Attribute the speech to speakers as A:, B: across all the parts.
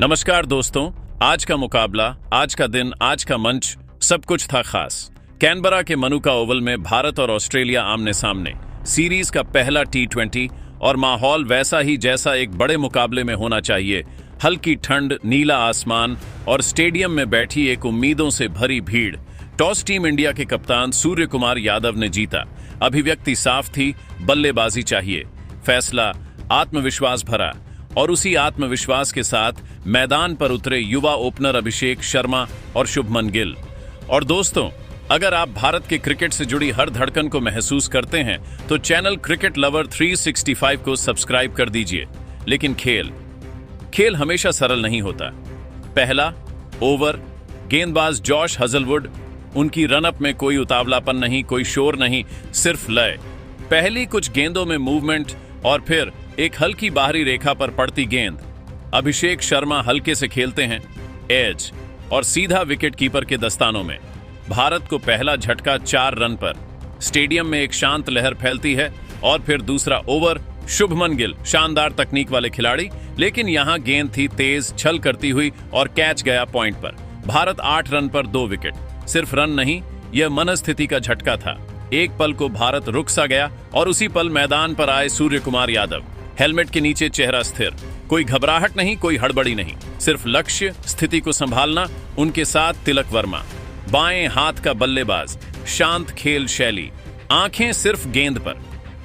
A: नमस्कार दोस्तों, आज का मुकाबला, आज का दिन, आज का मंच सब कुछ था खास। कैनबरा के मनुका ओवल में भारत और ऑस्ट्रेलिया आमने सामने। सीरीज का पहला T20 और माहौल वैसा ही जैसा एक बड़े मुकाबले में होना चाहिए। हल्की ठंड, नीला आसमान और स्टेडियम में बैठी एक उम्मीदों से भरी भीड़। टॉस टीम इंडिया के कप्तान सूर्य कुमार यादव ने जीता। अभिव्यक्ति साफ थी, बल्लेबाजी चाहिए। फैसला आत्मविश्वास भरा और उसी आत्मविश्वास के साथ मैदान पर उतरे युवा ओपनर अभिषेक शर्मा और शुभमन गिल। और दोस्तों, अगर आप भारत के क्रिकेट से जुड़ी हर धड़कन को महसूस करते हैं तो चैनल क्रिकेट लवर 365 को सब्सक्राइब कर दीजिए। लेकिन खेल हमेशा सरल नहीं होता। पहला ओवर, गेंदबाज जॉश हजलवुड, उनकी रनअप में कोई उतावलापन नहीं, कोई शोर नहीं, सिर्फ लय। पहली कुछ गेंदों में मूवमेंट और फिर एक हल्की बाहरी रेखा पर पड़ती गेंद। अभिषेक शर्मा हल्के से खेलते हैं, एज और सीधा विकेट कीपर के दस्तानों में। भारत को पहला झटका 4 रन पर। स्टेडियम में एक शांत लहर फैलती है। और फिर दूसरा ओवर, शुभमन गिल शानदार तकनीक वाले खिलाड़ी, लेकिन यहां गेंद थी तेज, छल करती हुई और कैच गया पॉइंट पर। भारत 8 रन पर 2 विकेट। सिर्फ रन नहीं, यह मनस्थिति का झटका था। एक पल को भारत रुक सा गया और उसी पल मैदान पर आए सूर्य कुमार यादव। हेलमेट के नीचे चेहरा स्थिर, कोई घबराहट नहीं, कोई हड़बड़ी नहीं, सिर्फ लक्ष्य, स्थिति को संभालना। उनके साथ तिलक वर्मा, बाएं हाथ का बल्लेबाज, शांत खेल शैली, आंखें सिर्फ गेंद पर।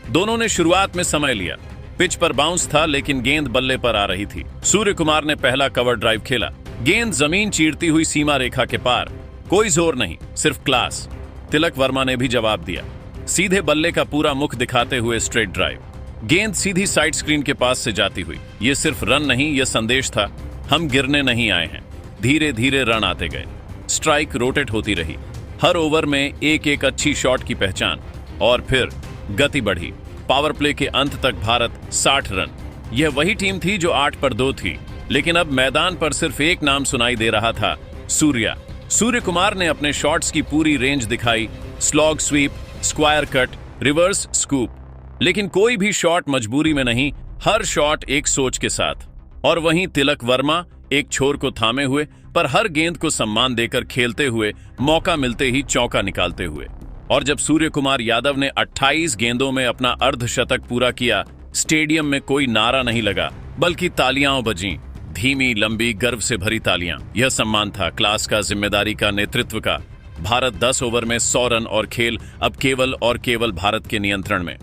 A: दोनों ने शुरुआत में समय लिया। पिच पर बाउंस था लेकिन गेंद बल्ले पर आ रही थी। सूर्य कुमार ने पहला कवर ड्राइव खेला। गेंद जमीन चीरती हुई सीमा रेखा के पार। कोई जोर नहीं, सिर्फ क्लास। तिलक वर्मा ने भी जवाब दिया, सीधे बल्ले का पूरा मुख दिखाते हुए स्ट्रेट ड्राइव। गेंद सीधी साइड स्क्रीन के पास से जाती हुई। यह सिर्फ रन नहीं, यह संदेश था, हम गिरने नहीं आए हैं। धीरे धीरे रन आते गए। स्ट्राइक रोटेट होती रही। हर ओवर में एक एक अच्छी शॉट की पहचान। और फिर गति बढ़ी। पावर प्ले के अंत तक भारत 60 रन। यह वही टीम थी जो 8 पर 2 थी। लेकिन अब मैदान पर सिर्फ एक नाम सुनाई दे रहा था, सूर्य कुमार ने अपने शॉट्स की पूरी रेंज दिखाई। Slog sweep, square cut, reverse scoop. लेकिन कोई भी शॉट मजबूरी में नहीं, हर शॉट एक सोच के साथ। और वहीं तिलक वर्मा एक छोर को थामे हुए, पर हर गेंद को सम्मान देकर खेलते हुए, मौका मिलते ही चौका निकालते हुए। और जब सूर्य कुमार यादव ने 28 गेंदों में अपना अर्धशतक पूरा किया, स्टेडियम में कोई नारा नहीं लगा, बल्कि तालियां बजीं। धीमी, लंबी, गर्व से भरी तालियां। यह सम्मान था, क्लास का, जिम्मेदारी का, नेतृत्व का। भारत 10 ओवर में 100 रन और खेल अब केवल और केवल भारत के नियंत्रण में।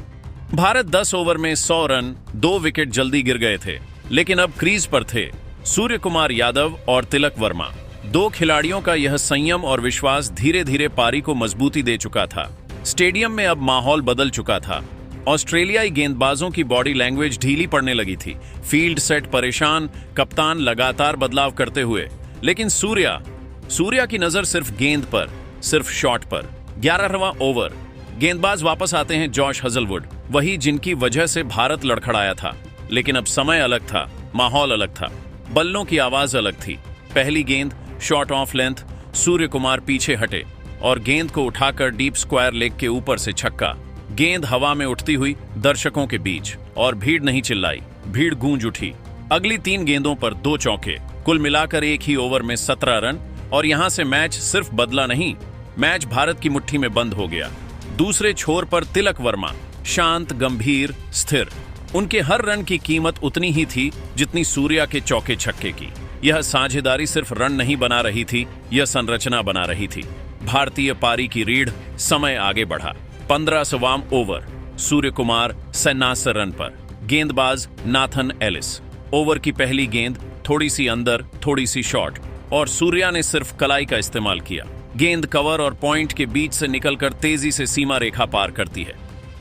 A: भारत 10 ओवर में 100 रन, 2 विकेट जल्दी गिर गए थे, लेकिन अब क्रीज पर थे सूर्य कुमार यादव और तिलक वर्मा। 2 खिलाड़ियों का यह संयम और विश्वास धीरे धीरे पारी को मजबूती दे चुका था। स्टेडियम में अब माहौल बदल चुका था। ऑस्ट्रेलियाई गेंदबाजों की बॉडी लैंग्वेज ढीली पड़ने लगी थी। फील्ड सेट परेशान, कप्तान लगातार बदलाव करते हुए। लेकिन सूर्या की नजर सिर्फ गेंद पर, सिर्फ शॉट पर। 11वां ओवर, गेंदबाज वापस आते हैं जॉश हजलवुड, वही जिनकी वजह से भारत लड़खड़ाया था। लेकिन अब समय अलग था, माहौल अलग था, बल्लों की आवाज अलग थी। पहली गेंद shot of length, Surya Kumar पीछे हटे और गेंद को उठाकर डीप स्क्वायर लेग के ऊपर से छक्का। गेंद हवा में उठती हुई दर्शकों के बीच, और भीड़ नहीं चिल्लाई, भीड़ गूंज उठी। अगली 3 गेंदों पर 2 चौके, कुल मिलाकर एक ही ओवर में 17 रन। और यहां से मैच सिर्फ बदला नहीं, मैच भारत की मुट्ठी में बंद हो गया। दूसरे छोर पर तिलक वर्मा, शांत, गंभीर, स्थिर। उनके हर रन की कीमत उतनी ही थी जितनी सूर्या के चौके छक्के की। यह साझेदारी सिर्फ रन नहीं बना रही थी, यह संरचना बना रही थी। भारतीय पारी की रीढ़। समय आगे बढ़ा। 15वां ओवर, सूर्य कुमार 79 रन पर। गेंदबाज नाथन एलिस। ओवर की पहली गेंद थोड़ी सी अंदर, थोड़ी सी शॉर्ट, और सूर्या ने सिर्फ कलाई का इस्तेमाल किया। गेंद कवर और पॉइंट के बीच से निकलकर तेजी से सीमा रेखा पार करती है।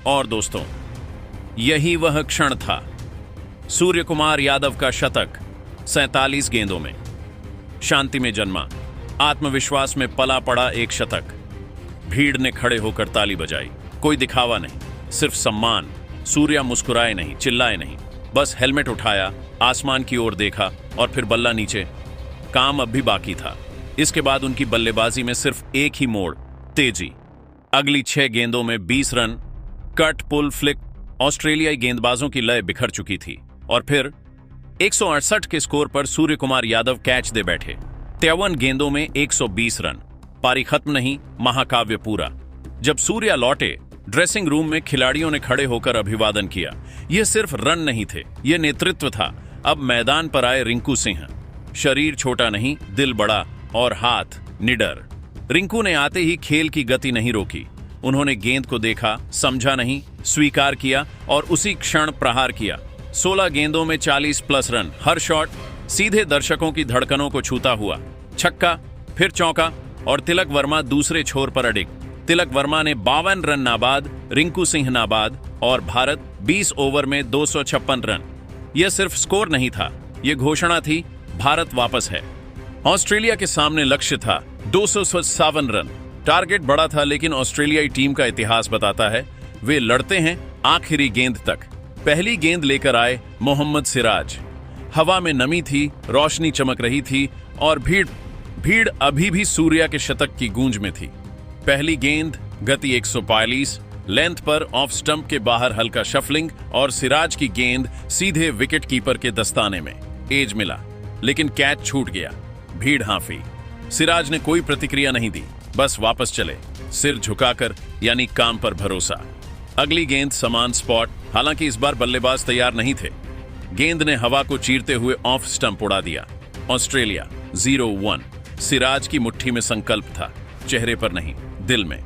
A: और दोस्तों, यही वह क्षण था। सूर्य कुमार यादव का शतक 47 गेंदों में। शांति में जन्मा, आत्मविश्वास में पला पड़ा एक शतक। भीड़ ने खड़े होकर ताली बजाई। कोई दिखावा नहीं, सिर्फ सम्मान। सूर्या मुस्कुराए नहीं, चिल्लाए नहीं, बस हेलमेट उठाया, आसमान की ओर देखा और फिर बल्ला नीचे। काम अब भी बाकी था। इसके बाद उनकी बल्लेबाजी में सिर्फ एक ही मोड़, तेजी। अगली 6 गेंदों में 20 रन। कट, पुल, फ्लिक। ऑस्ट्रेलियाई गेंदबाजों की लय बिखर चुकी थी। और फिर 168 के स्कोर पर सूर्य कुमार यादव कैच दे बैठे। 53 गेंदों में 120 रन। पारी खत्म नहीं, महाकाव्य पूरा। जब सूर्या लौटे, ड्रेसिंग रूम में खिलाड़ियों ने खड़े होकर अभिवादन किया। यह सिर्फ रन नहीं थे, यह नेतृत्व था। अब मैदान पर आए रिंकू सिंह। शरीर छोटा नहीं, दिल बड़ा और हाथ निडर। रिंकू ने आते ही खेल की गति नहीं रोकी। उन्होंने गेंद को देखा, समझा नहीं, स्वीकार किया और उसी क्षण प्रहार किया। 16 गेंदों में 40+ रन। हर शॉट सीधे दर्शकों की धड़कनों को छूता हुआ। छक्का, फिर चौका और तिलक वर्मा दूसरे छोर पर अडिग। तिलक वर्मा ने 52 रन नाबाद, रिंकू सिंह नाबाद और भारत 20 ओवर में 256 रन। यह सिर्फ स्कोर नहीं था, यह घोषणा थी, भारत वापस है। ऑस्ट्रेलिया के सामने लक्ष्य था 257 रन। टारगेट बड़ा था, लेकिन ऑस्ट्रेलियाई टीम का इतिहास बताता है वे लड़ते हैं आखिरी गेंद तक। पहली गेंद लेकर आए मोहम्मद सिराज। हवा में नमी थी, रोशनी चमक रही थी और भीड़ अभी भी सूर्या के शतक की गूंज में थी। पहली गेंद, गति 142, लेंथ पर ऑफ स्टंप के बाहर हल्का शफलिंग और सिराज की गेंद सीधे विकेट कीपर के दस्ताने में। एज मिला, लेकिन कैच छूट गया। भीड़ हांफी। सिराज ने कोई प्रतिक्रिया नहीं दी, बस वापस चले, सिर झुकाकर, यानी काम पर भरोसा। अगली गेंद समान स्पॉट, हालांकि इस बार बल्लेबाज तैयार नहीं थे। गेंद ने हवा को चीरते हुए ऑफ स्टंप उड़ा दिया। ऑस्ट्रेलिया 0-1। सिराज की मुट्ठी में संकल्प था, चेहरे पर नहीं, दिल में।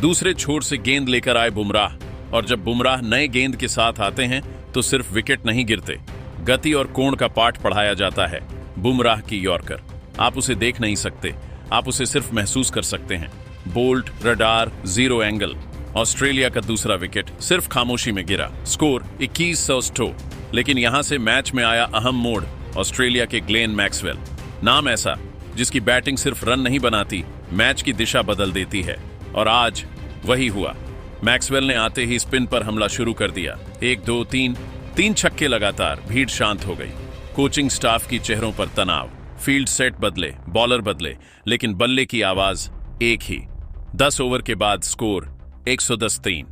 A: दूसरे छोर से गेंद लेकर आए बुमराह, और जब बुमराह नए गेंद के साथ आते हैं तो सिर्फ विकेट नहीं गिरते, गति और कोण का पाठ पढ़ाया जाता है। बुमराह की यॉर्कर, आप उसे देख नहीं सकते, आप उसे सिर्फ महसूस कर सकते हैं। Bolt, radar, 0 angle. ऑस्ट्रेलिया का दूसरा विकेट सिर्फ खामोशी में गिरा। स्कोर 2100 स्टो। लेकिन यहां से मैच में आया अहम मोड़। ऑस्ट्रेलिया के ग्लेन मैक्सवेल, नाम ऐसा जिसकी बैटिंग सिर्फ रन नहीं बनाती, मैच की दिशा बदल देती है। और आज वही हुआ। मैक्सवेल ने आते ही स्पिन पर हमला शुरू कर दिया। 1, 2, 3 छक्के लगातार। भीड़ शांत हो गई। कोचिंग स्टाफ की चेहरों पर तनाव। फील्ड सेट बदले, बॉलर बदले, लेकिन बल्ले की आवाज एक ही। 10 ओवर के बाद स्कोर 110-3।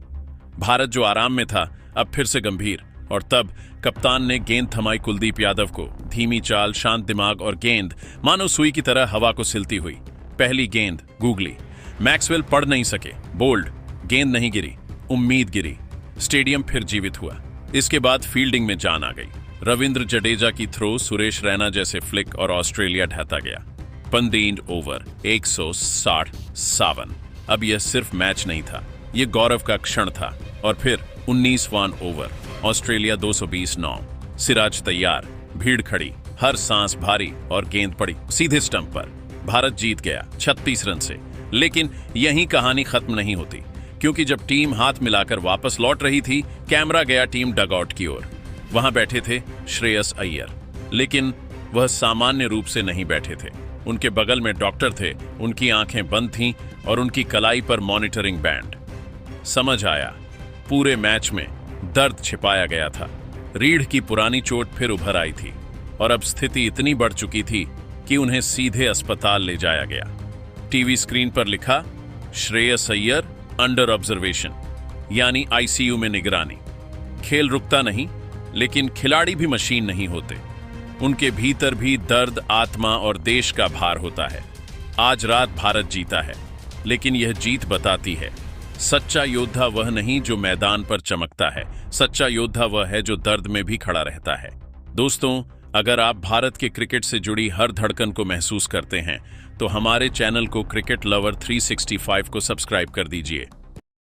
A: भारत जो आराम में था, अब फिर से गंभीर। और तब कप्तान ने गेंद थमाई कुलदीप यादव को। धीमी चाल, शांत दिमाग और गेंद मानो सुई की तरह हवा को सिलती हुई। पहली गेंद गूगली। मैक्सवेल पढ़ नहीं सके। बोल्ड। गेंद नहीं गिरी, उम्मीद गिरी। स्टेडियम फिर जीवित हुआ। इसके बाद फील्डिंग में जान आ गई। रविंद्र जडेजा की थ्रो, सुरेश रैना जैसे फ्लिक और ऑस्ट्रेलिया ढहता गया। 15 ओवर 167। अब यह सिर्फ मैच नहीं था, यह गौरव का क्षण था। और फिर 19वां ओवर, ऑस्ट्रेलिया 220-9। सिराज तैयार, भीड़ खड़ी, हर सांस भारी और गेंद पड़ी सीधे स्टंप पर। भारत जीत गया 36 रन से। लेकिन यही कहानी खत्म नहीं होती, क्योंकि जब टीम हाथ मिलाकर वापस लौट रही थी, कैमरा गया टीम डगआउट की ओर। वहां बैठे थे श्रेयस अय्यर, लेकिन वह सामान्य रूप से नहीं बैठे थे। उनके बगल में डॉक्टर थे, उनकी आंखें बंद थीं और उनकी कलाई पर मॉनिटरिंग बैंड। समझ आया, पूरे मैच में दर्द छिपाया गया था। रीढ़ की पुरानी चोट फिर उभर आई थी और अब स्थिति इतनी बढ़ चुकी थी कि उन्हें सीधे अस्पताल ले जाया गया। टीवी स्क्रीन पर लिखा, श्रेयस अय्यर अंडर ऑब्जर्वेशन, यानी आईसीयू में निगरानी। खेल रुकता नहीं, लेकिन खिलाड़ी भी मशीन नहीं होते। उनके भीतर भी दर्द, आत्मा और देश का भार होता है। आज रात भारत जीता है, लेकिन यह जीत बताती है, सच्चा योद्धा वह नहीं जो मैदान पर चमकता है, सच्चा योद्धा वह है जो दर्द में भी खड़ा रहता है। दोस्तों, अगर आप भारत के क्रिकेट से जुड़ी हर धड़कन को महसूस करते हैं, तो हमारे चैनल को क्रिकेट लवर 365 को सब्सक्राइब कर दीजिए।